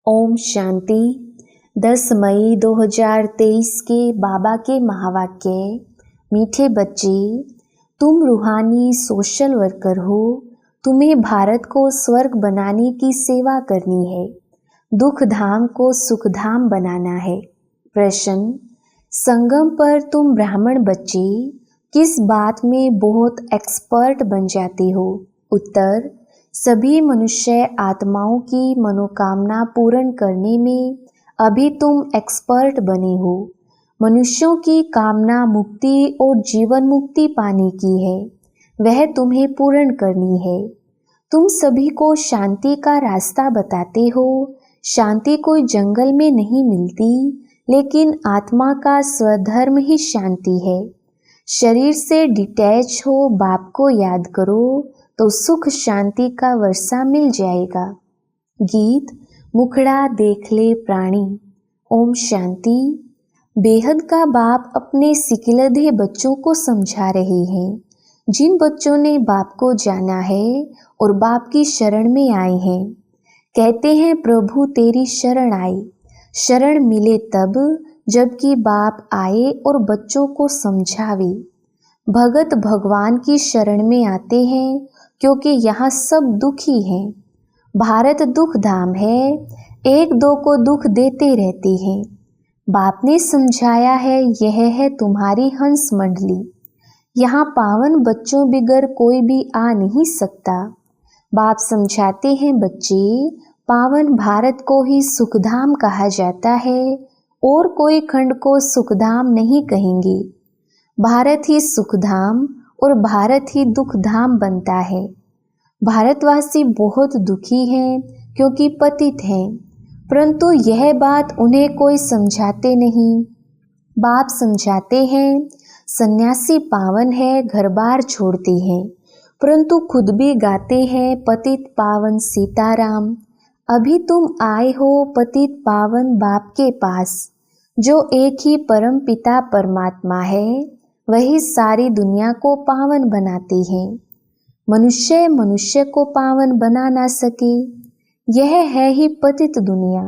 ओम शांति। 10 मई 2023 के बाबा के महावाक्य। मीठे बच्चे, तुम रूहानी सोशल वर्कर हो। तुम्हें भारत को स्वर्ग बनाने की सेवा करनी है, दुख धाम को सुख धाम बनाना है। प्रश्न, संगम पर तुम ब्राह्मण बच्चे किस बात में बहुत एक्सपर्ट बन जाते हो? उत्तर, सभी मनुष्य आत्माओं की मनोकामना पूर्ण करने में अभी तुम एक्सपर्ट बने हो। मनुष्यों की कामना मुक्ति और जीवन मुक्ति पाने की है, वह तुम्हें पूर्ण करनी है। तुम सभी को शांति का रास्ता बताते हो। शांति कोई जंगल में नहीं मिलती, लेकिन आत्मा का स्वधर्म ही शांति है। शरीर से डिटैच हो, बाप को याद करो तो सुख शांति का वर्षा मिल जाएगा। गीत मुखड़ा देख ले प्राणी। ओम शांति। बेहद का बाप अपने सिकिलधे बच्चों को समझा रहे हैं। जिन बच्चों ने बाप को जाना है और बाप की शरण में आए हैं, कहते हैं प्रभु तेरी शरण आई। शरण मिले तब जबकि बाप आए और बच्चों को समझावे। भगत भगवान की शरण में आते हैं क्योंकि यहाँ सब दुखी हैं। भारत दुख धाम है, एक दो को दुख देते रहते हैं। बाप ने समझाया है, यह है तुम्हारी हंस मंडली। यहाँ पावन बच्चों बिगर कोई भी आ नहीं सकता। बाप समझाते हैं, बच्चे पावन भारत को ही सुखधाम कहा जाता है और कोई खंड को सुखधाम नहीं कहेंगे। भारत ही सुखधाम और भारत ही दुख धाम बनता है। भारतवासी बहुत दुखी हैं क्योंकि पतित हैं, परंतु यह बात उन्हें कोई समझाते नहीं। बाप समझाते हैं, सन्यासी पावन है, घर बार छोड़ते हैं, परंतु खुद भी गाते हैं पतित पावन सीताराम। अभी तुम आए हो पतित पावन बाप के पास, जो एक ही परम पिता परमात्मा है, वही सारी दुनिया को पावन बनाते हैं। मनुष्य मनुष्य को पावन बना ना सके, यह है ही पतित दुनिया।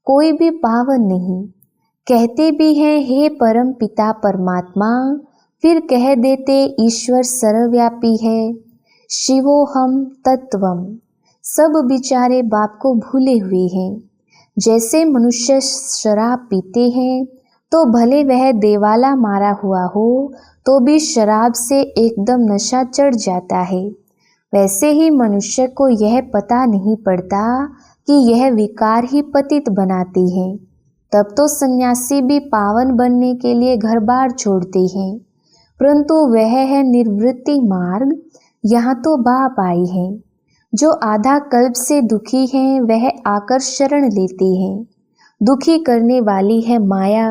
कोई भी पावन नहीं। कहते भी हैं हे परम पिता परमात्मा, फिर कह देते ईश्वर सर्वव्यापी है। शिवोहम तत्वम। सब बिचारे बाप को भूले हुए हैं। जैसे मनुष्य शराब पीते हैं तो भले वह देवाला मारा हुआ हो तो भी शराब से एकदम नशा चढ़ जाता है। वैसे ही मनुष्य को यह पता नहीं पड़ता कि यह विकार ही पतित बनाती है। तब तो सन्यासी भी पावन बनने के लिए घर बार छोड़ते हैं, परंतु वह है निर्वृत्ति मार्ग। यहाँ तो बाप आई है। जो आधा कल्प से दुखी हैं, वह आकर शरण लेते हैं। दुखी करने वाली है माया।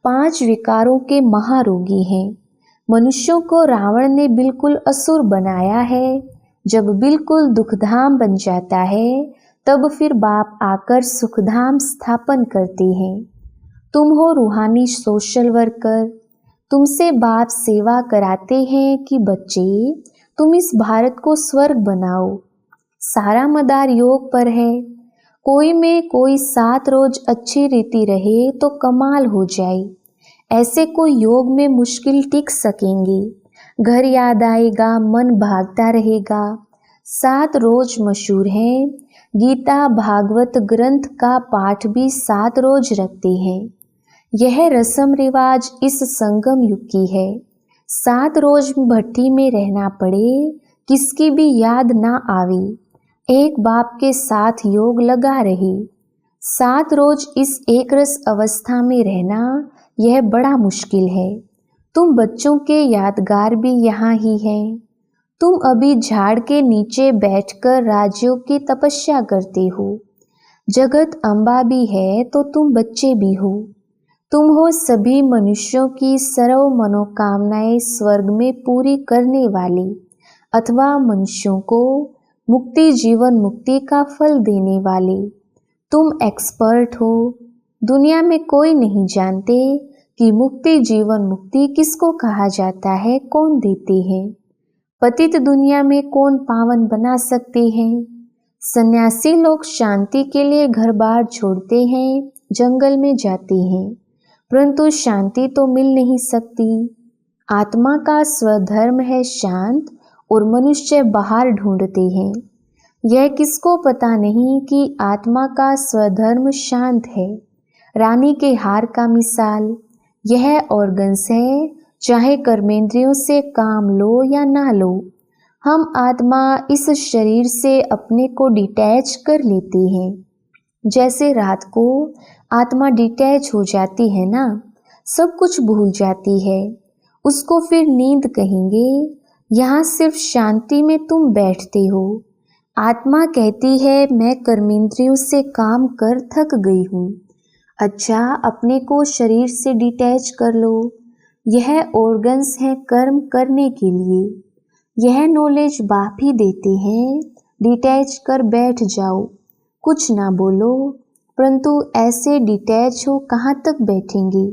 5 विकारों के महारोगी हैं। मनुष्यों को रावण ने बिल्कुल असुर बनाया है। जब बिल्कुल दुखधाम बन जाता है, तब फिर बाप आकर सुखधाम स्थापन करते हैं। तुम हो रूहानी सोशल वर्कर। तुमसे बाप सेवा कराते हैं कि बच्चे तुम इस भारत को स्वर्ग बनाओ। सारा मदार योग पर है। कोई में कोई 7 रोज अच्छी रीति रहे तो कमाल हो जाए। ऐसे कोई योग में मुश्किल टिक सकेंगे। घर याद आएगा, मन भागता रहेगा। 7 रोज मशहूर हैं। गीता भागवत ग्रंथ का पाठ भी 7 रोज रखते हैं। यह रस्म रिवाज इस संगम युग की है। 7 रोज भट्टी में रहना पड़े, किसकी भी याद ना आवे, एक बाप के साथ योग लगा रहे। 7 रोज इस एक रस अवस्था में रहना, यह बड़ा मुश्किल है। तुम बच्चों के यादगार भी यहाँ ही हैं। तुम अभी झाड़ के नीचे बैठकर राजयोग की तपस्या करते हो। जगत अम्बा भी है तो तुम बच्चे भी हो। तुम हो सभी मनुष्यों की सर्व मनोकामनाएं स्वर्ग में पूरी करने वाले, अथवा मनुष्यों को मुक्ति जीवन मुक्ति का फल देने वाले। तुम एक्सपर्ट हो। दुनिया में कोई नहीं जानते कि मुक्ति जीवन मुक्ति किसको कहा जाता है, कौन देते हैं। पतित दुनिया में कौन पावन बना सकते हैं। सन्यासी लोग शांति के लिए घर बार छोड़ते हैं, जंगल में जाते हैं, परंतु शांति तो मिल नहीं सकती। आत्मा का स्वधर्म है शांत और मनुष्य बाहर ढूंढते हैं। यह किसको पता नहीं कि आत्मा का स्वधर्म शांत है। रानी के हार का मिसाल यह ऑर्गन्स है, चाहे कर्मेंद्रियों से काम लो या ना लो, हम आत्मा इस शरीर से अपने को डिटैच कर लेते हैं। जैसे रात को आत्मा डिटैच हो जाती है ना, सब कुछ भूल जाती है, उसको फिर नींद कहेंगे। यहाँ सिर्फ शांति में तुम बैठते हो। आत्मा कहती है मैं कर्मेंद्रियों से काम कर थक गई हूँ। अच्छा, अपने को शरीर से डिटैच कर लो। यह ऑर्गन्स हैं कर्म करने के लिए। यह नॉलेज बाप ही देते हैं, डिटैच कर बैठ जाओ, कुछ ना बोलो। परंतु ऐसे डिटैच हो कहाँ तक बैठेंगे?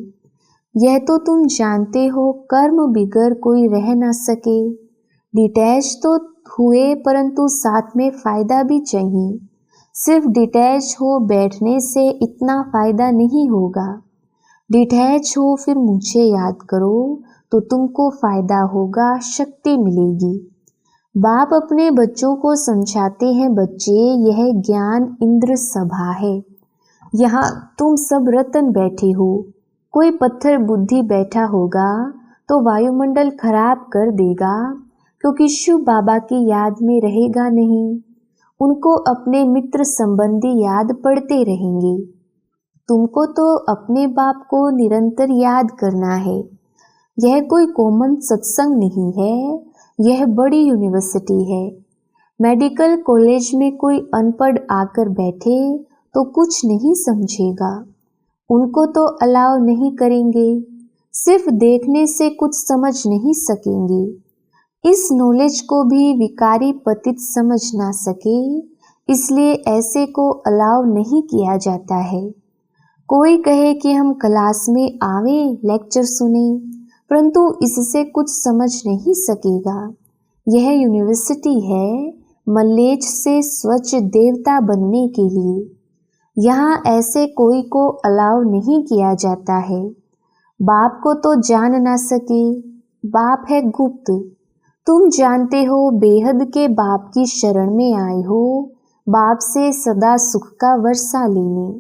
यह तो तुम जानते हो, कर्म बिगर कोई रह ना सके। डिटैच तो हुए, परंतु साथ में फायदा भी चाहिए। सिर्फ डिटैच हो बैठने से इतना फायदा नहीं होगा। डिटैच हो फिर मुझे याद करो तो तुमको फायदा होगा, शक्ति मिलेगी। बाप अपने बच्चों को समझाते हैं, बच्चे यह ज्ञान इंद्र सभा है, यहाँ तुम सब रतन बैठे हो। कोई पत्थर बुद्धि बैठा होगा तो वायुमंडल खराब कर देगा, क्योंकि शिव बाबा की याद में रहेगा नहीं। उनको अपने मित्र संबंधी याद पड़ते रहेंगे। तुमको तो अपने बाप को निरंतर याद करना है। यह कोई कॉमन सत्संग नहीं है, यह बड़ी यूनिवर्सिटी है। मेडिकल कॉलेज में कोई अनपढ़ आकर बैठे तो कुछ नहीं समझेगा, उनको तो अलाउ नहीं करेंगे। सिर्फ देखने से कुछ समझ नहीं सकेंगे। इस नॉलेज को भी विकारी पतित समझ ना सके, इसलिए ऐसे को अलाउ नहीं किया जाता है। कोई कहे कि हम क्लास में आवे, लेक्चर सुने, परंतु इससे कुछ समझ नहीं सकेगा। यह यूनिवर्सिटी है मल्लेच से स्वच्छ देवता बनने के लिए। यहाँ ऐसे कोई को अलाउ नहीं किया जाता है। बाप को तो जान ना सके, बाप है गुप्त। तुम जानते हो बेहद के बाप की शरण में आए हो, बाप से सदा सुख का वर्षा लेने।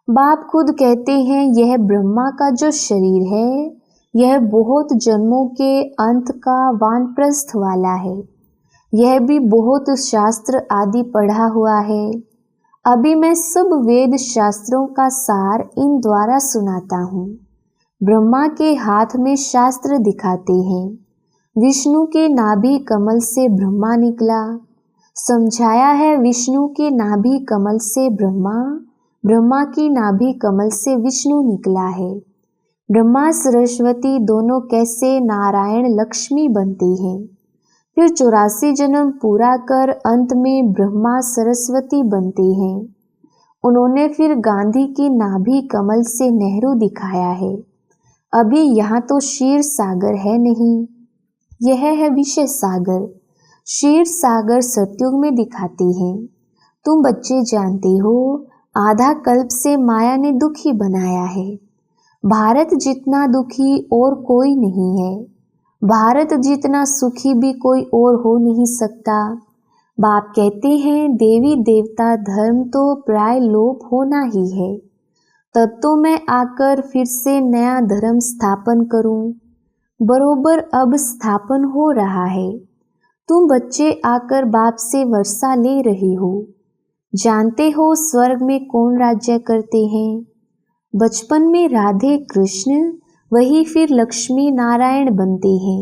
बाप खुद कहते हैं यह ब्रह्मा का जो शरीर है, यह बहुत जन्मों के अंत का वानप्रस्थ वाला है। यह भी बहुत शास्त्र आदि पढ़ा हुआ है। अभी मैं सब वेद शास्त्रों का सार इन द्वारा सुनाता हूँ। ब्रह्मा के हाथ में शास्त्र दिखाते हैं। विष्णु के नाभि कमल से ब्रह्मा निकला। समझाया है विष्णु के नाभि कमल से ब्रह्मा, ब्रह्मा की नाभि कमल से विष्णु निकला है। ब्रह्मा सरस्वती दोनों कैसे नारायण लक्ष्मी बनते हैं। फिर 84 जन्म पूरा कर अंत में ब्रह्मा सरस्वती बनते हैं। उन्होंने फिर गांधी की नाभि कमल से नेहरू दिखाया है। अभी यहाँ तो क्षीर सागर है नहीं, यह है विषय सागर। क्षीर सागर सतयुग में दिखाते हैं। तुम बच्चे जानते हो, आधा कल्प से माया ने दुखी बनाया है। भारत जितना दुखी और कोई नहीं है। भारत जितना सुखी भी कोई और हो नहीं सकता। बाप कहते हैं देवी देवता धर्म तो प्राय लोप होना ही है। तब तो मैं आकर फिर से नया धर्म स्थापन करूं। बरोबर अब स्थापन हो रहा है। तुम बच्चे आकर बाप से वर्षा ले रहे हो। जानते हो स्वर्ग में कौन राज्य करते हैं? बचपन में राधे कृष्ण, वही फिर लक्ष्मी नारायण बनते हैं।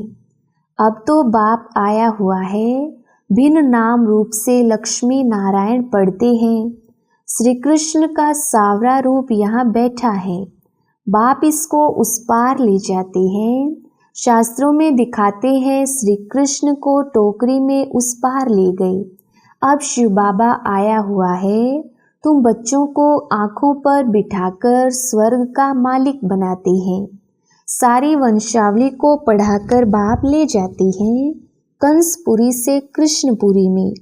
अब तो बाप आया हुआ है, भिन्न नाम रूप से लक्ष्मी नारायण पढ़ते हैं। श्री कृष्ण का सावरा रूप यहाँ बैठा है। बाप इसको उस पार ले जाते हैं। शास्त्रों में दिखाते हैं श्री कृष्ण को टोकरी में उस पार ले गए। अब शिव बाबा आया हुआ है। तुम बच्चों को आंखों पर बिठाकर स्वर्ग का मालिक बनाते हैं। सारी वंशावली को पढ़ाकर बाप ले जाते हैं कंसपुरी से कृष्णपुरी में।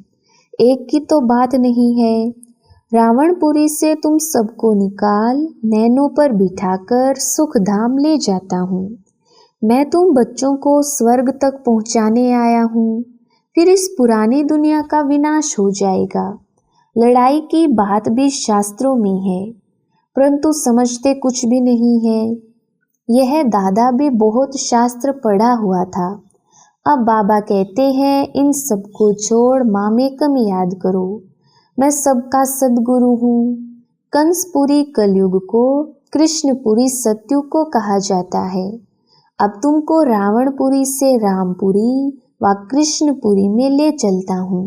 एक की तो बात नहीं है। रावणपुरी से तुम सबको निकाल नैनों पर बिठाकर सुख धाम ले जाता हूँ। मैं तुम बच्चों को स्वर्ग तक पहुँचाने आया हूँ। फिर इस पुरानी दुनिया का विनाश हो जाएगा। लड़ाई की बात भी शास्त्रों में है, परंतु समझते कुछ भी नहीं है। यह दादा भी बहुत शास्त्र पढ़ा हुआ था। अब बाबा कहते हैं इन सबको छोड़ मामेकम याद करो, मैं सबका सद्गुरु हूँ। कंसपुरी कलयुग को, कृष्णपुरी सत्युग को कहा जाता है। अब तुमको रावणपुरी से रामपुरी व कृष्णपुरी में ले चलता हूँ।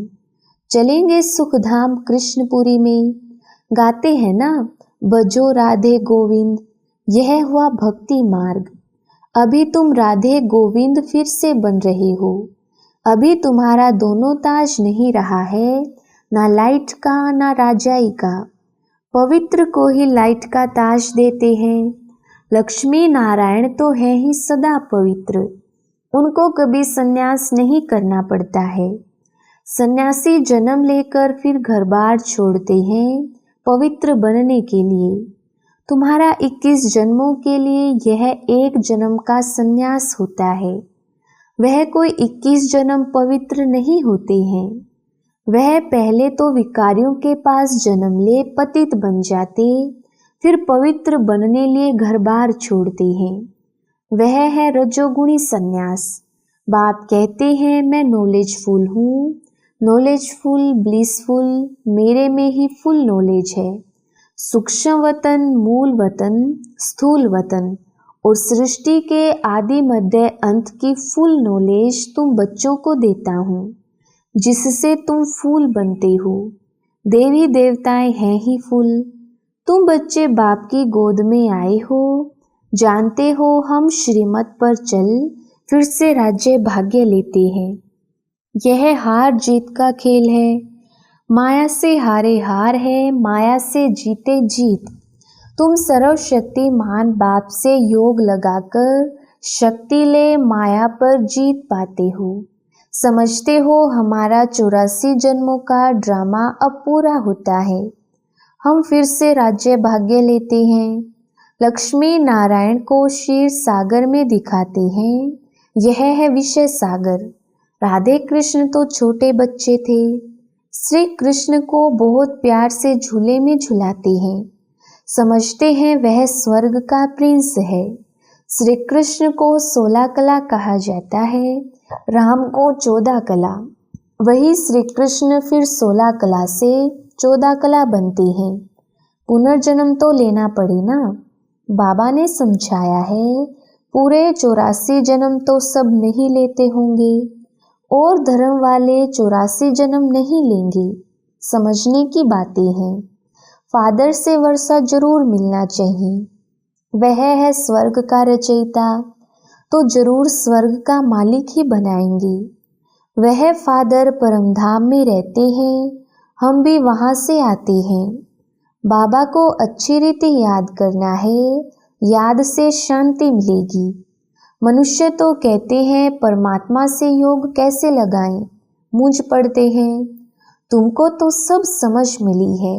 चलेंगे सुखधाम कृष्णपुरी में। गाते हैं ना, बजो राधे गोविंद, यह हुआ भक्ति मार्ग। अभी तुम राधे गोविंद फिर से बन रहे हो। अभी तुम्हारा दोनों ताज नहीं रहा है, ना लाइट का ना राजाई का। पवित्र को ही लाइट का ताज देते हैं। लक्ष्मी नारायण तो है ही सदा पवित्र, उनको कभी संन्यास नहीं करना पड़ता है। सन्यासी जन्म लेकर फिर घर बार छोड़ते हैं पवित्र बनने के लिए। तुम्हारा 21 जन्मों के लिए यह एक जन्म का संन्यास होता है। वह कोई 21 जन्म पवित्र नहीं होते हैं। वह पहले तो विकारियों के पास जन्म ले पतित बन जाते, फिर पवित्र बनने लिए घर बार छोड़ते हैं। वह है रजोगुणी संन्यास। बाप कहते हैं मैं नॉलेजफुल हूँ, नॉलेजफुल, ब्लिसफुल, मेरे में ही फुल नॉलेज है। सूक्ष्म वतन, मूल वतन, स्थूल वतन और सृष्टि के आदि मध्य अंत की फुल नॉलेज तुम बच्चों को देता हूँ, जिससे तुम फूल बनते हो। देवी देवताएं हैं ही फूल। तुम बच्चे बाप की गोद में आए हो। जानते हो हम श्रीमत पर चल फिर से राज्य भाग्य लेते हैं। यह हार जीत का खेल है। माया से हारे हार है, माया से जीते जीत। तुम सर्वशक्तिमान बाप से योग लगाकर शक्ति ले माया पर जीत पाते हो। समझते हो हमारा 84 जन्मों का ड्रामा अब पूरा होता है। हम फिर से राज्य भाग्य लेते हैं। लक्ष्मी नारायण को क्षीर सागर में दिखाते हैं। यह है विषय सागर। राधे कृष्ण तो छोटे बच्चे थे। श्री कृष्ण को बहुत प्यार से झूले में झुलाते हैं। समझते हैं वह स्वर्ग का प्रिंस है। श्री कृष्ण को 16 कला कहा जाता है, राम को 14 कला। वही श्री कृष्ण फिर 16 कला से 14 कला बनते हैं। पुनर्जन्म तो लेना पड़े ना। बाबा ने समझाया है पूरे 84 जन्म तो सब नहीं लेते होंगे और धर्म वाले 84 जन्म नहीं लेंगे। समझने की बातें हैं। फादर से वर्षा जरूर मिलना चाहिए। वह है स्वर्ग का रचयिता, तो जरूर स्वर्ग का मालिक ही बनाएंगे। वह फादर परमधाम में रहते हैं, हम भी वहाँ से आते हैं। बाबा को अच्छी रीति याद करना है, याद से शांति मिलेगी। मनुष्य तो कहते हैं परमात्मा से योग कैसे लगाएं, मूंझ पड़ते हैं। तुमको तो सब समझ मिली है।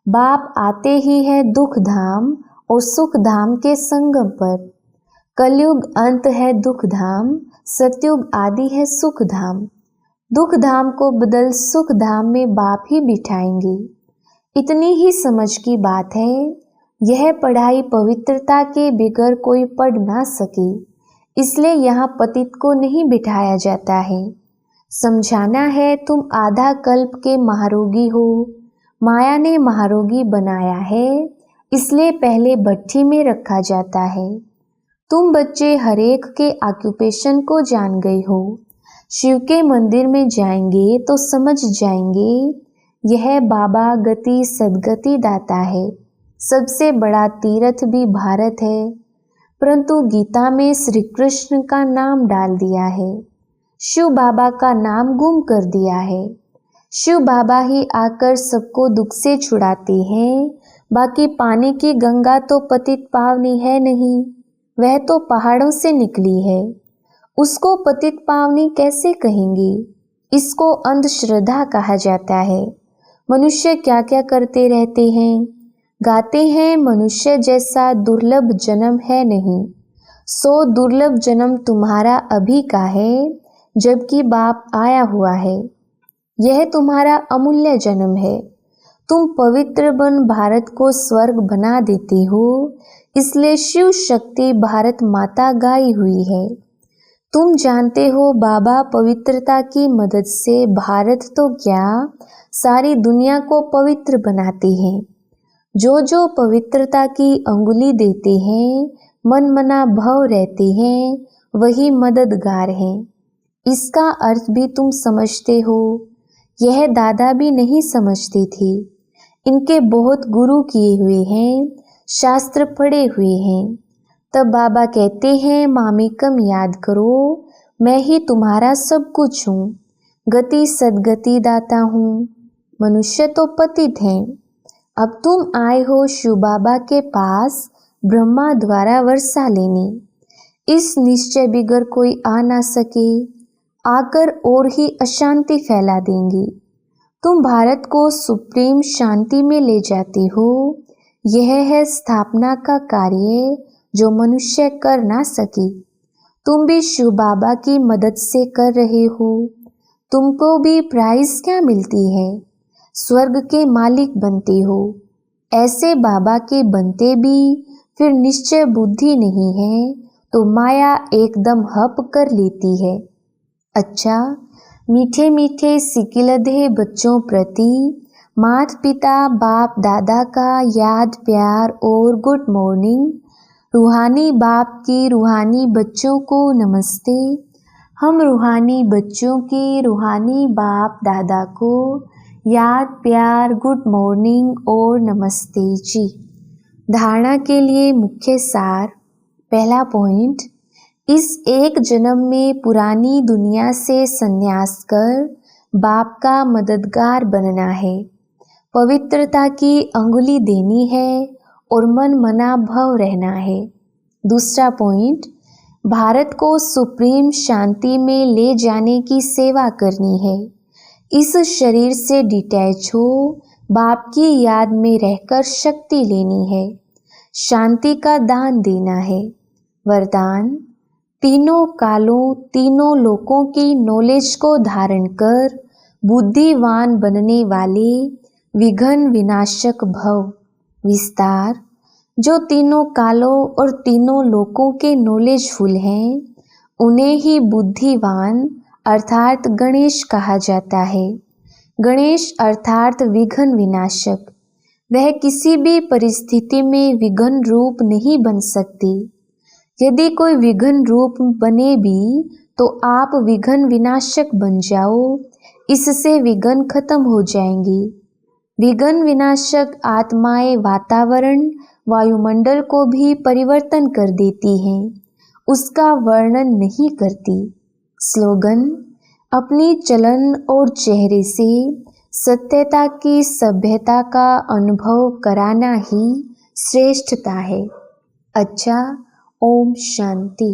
बाप आते ही है दुख धाम और सुख धाम के संगम पर। कलयुग अंत है दुख धाम, सतयुग आदि है सुख धाम। दुख धाम को बदल सुख धाम में बाप ही बिठाएंगे। इतनी ही समझ की बात है। यह पढ़ाई पवित्रता के बिगर कोई पढ़ ना सके, इसलिए यहाँ पतित को नहीं बिठाया जाता है। समझाना है तुम आधा कल्प के महारोगी हो। माया ने महारोगी बनाया है, इसलिए पहले भट्ठी में रखा जाता है। तुम बच्चे हरेक के ऑक्यूपेशन को जान गए हो। शिव के मंदिर में जाएंगे तो समझ जाएंगे यह बाबा गति सदगति दाता है। सबसे बड़ा तीर्थ भी भारत है, परंतु गीता में श्री कृष्ण का नाम डाल दिया है। शिव बाबा का नाम गुम कर दिया है। शिव बाबा ही आकर सबको दुख से छुड़ाते हैं। बाकी पानी की गंगा तो पतित पावनी है नहीं, वह तो पहाड़ों से निकली है। उसको पतित पावनी कैसे कहेंगे? इसको अंधश्रद्धा कहा जाता है। मनुष्य क्या क्या करते रहते हैं, गाते हैं मनुष्य जैसा दुर्लभ जन्म है नहीं। सो दुर्लभ जन्म तुम्हारा अभी का है, जबकि बाप आया हुआ है। यह तुम्हारा अमूल्य जन्म है। तुम पवित्र बन भारत को स्वर्ग बना देते हो, इसलिए शिव शक्ति भारत माता गाई हुई है। तुम जानते हो बाबा पवित्रता की मदद से भारत तो क्या सारी दुनिया को पवित्र बनाते हैं। जो जो पवित्रता की अंगुली देते हैं, मन मना भव रहते हैं, वही मददगार हैं। इसका अर्थ भी तुम समझते हो। यह दादा भी नहीं समझते थे। इनके बहुत गुरु किए हुए हैं, शास्त्र पढ़े हुए हैं। तब बाबा कहते हैं मामिकम याद करो, मैं ही तुम्हारा सब कुछ हूँ, गति सदगति दाता हूँ। मनुष्य तो पतित हैं। अब तुम आए हो शिव बाबा के पास ब्रह्मा द्वारा वर्षा लेने। इस निश्चय बिगर कोई आ ना सके, आकर और ही अशांति फैला देंगी। तुम भारत को सुप्रीम शांति में ले जाते हो। यह है स्थापना का कार्य जो मनुष्य कर ना सके। तुम भी शिव बाबा की मदद से कर रहे हो। तुमको भी प्राइज क्या मिलती है? स्वर्ग के मालिक बनते हो। ऐसे बाबा के बनते भी फिर निश्चय बुद्धि नहीं है तो माया एकदम हप कर लेती है। अच्छा, मीठे मीठे सिकिलधे बच्चों प्रति माता पिता बाप दादा का याद प्यार और गुड मॉर्निंग। रूहानी बाप की रूहानी बच्चों को नमस्ते। हम रूहानी बच्चों की रूहानी बाप दादा को याद प्यार गुड मॉर्निंग और नमस्ते जी। धारणा के लिए मुख्य सार। पहला पॉइंट, इस एक जन्म में पुरानी दुनिया से संन्यास कर बाप का मददगार बनना है। पवित्रता की अंगुली देनी है और मन मना भव रहना है। दूसरा पॉइंट, भारत को सुप्रीम शांति में ले जाने की सेवा करनी है। इस शरीर से डिटैच हो बाप की याद में रहकर शक्ति लेनी है। शांति का दान देना है। वरदान, तीनों कालों तीनों लोकों की नॉलेज को धारण कर बुद्धिवान बनने वाले विघ्न विनाशक भव। विस्तार, जो तीनों कालों और तीनों लोकों के नॉलेजफुल हैं, उन्हें ही बुद्धिवान अर्थात गणेश कहा जाता है। गणेश अर्थात विघ्न विनाशक। वह किसी भी परिस्थिति में विघ्न रूप नहीं बन सकती। यदि कोई विघ्न रूप बने भी तो आप विघ्न विनाशक बन जाओ, इससे विघ्न खत्म हो जाएंगी। विघ्न विनाशक आत्माएं वातावरण वायुमंडल को भी परिवर्तन कर देती हैं, उसका वर्णन नहीं करती। स्लोगन, अपनी चलन और चेहरे से सत्यता की सभ्यता का अनुभव कराना ही श्रेष्ठता है। अच्छा, ओम शांति।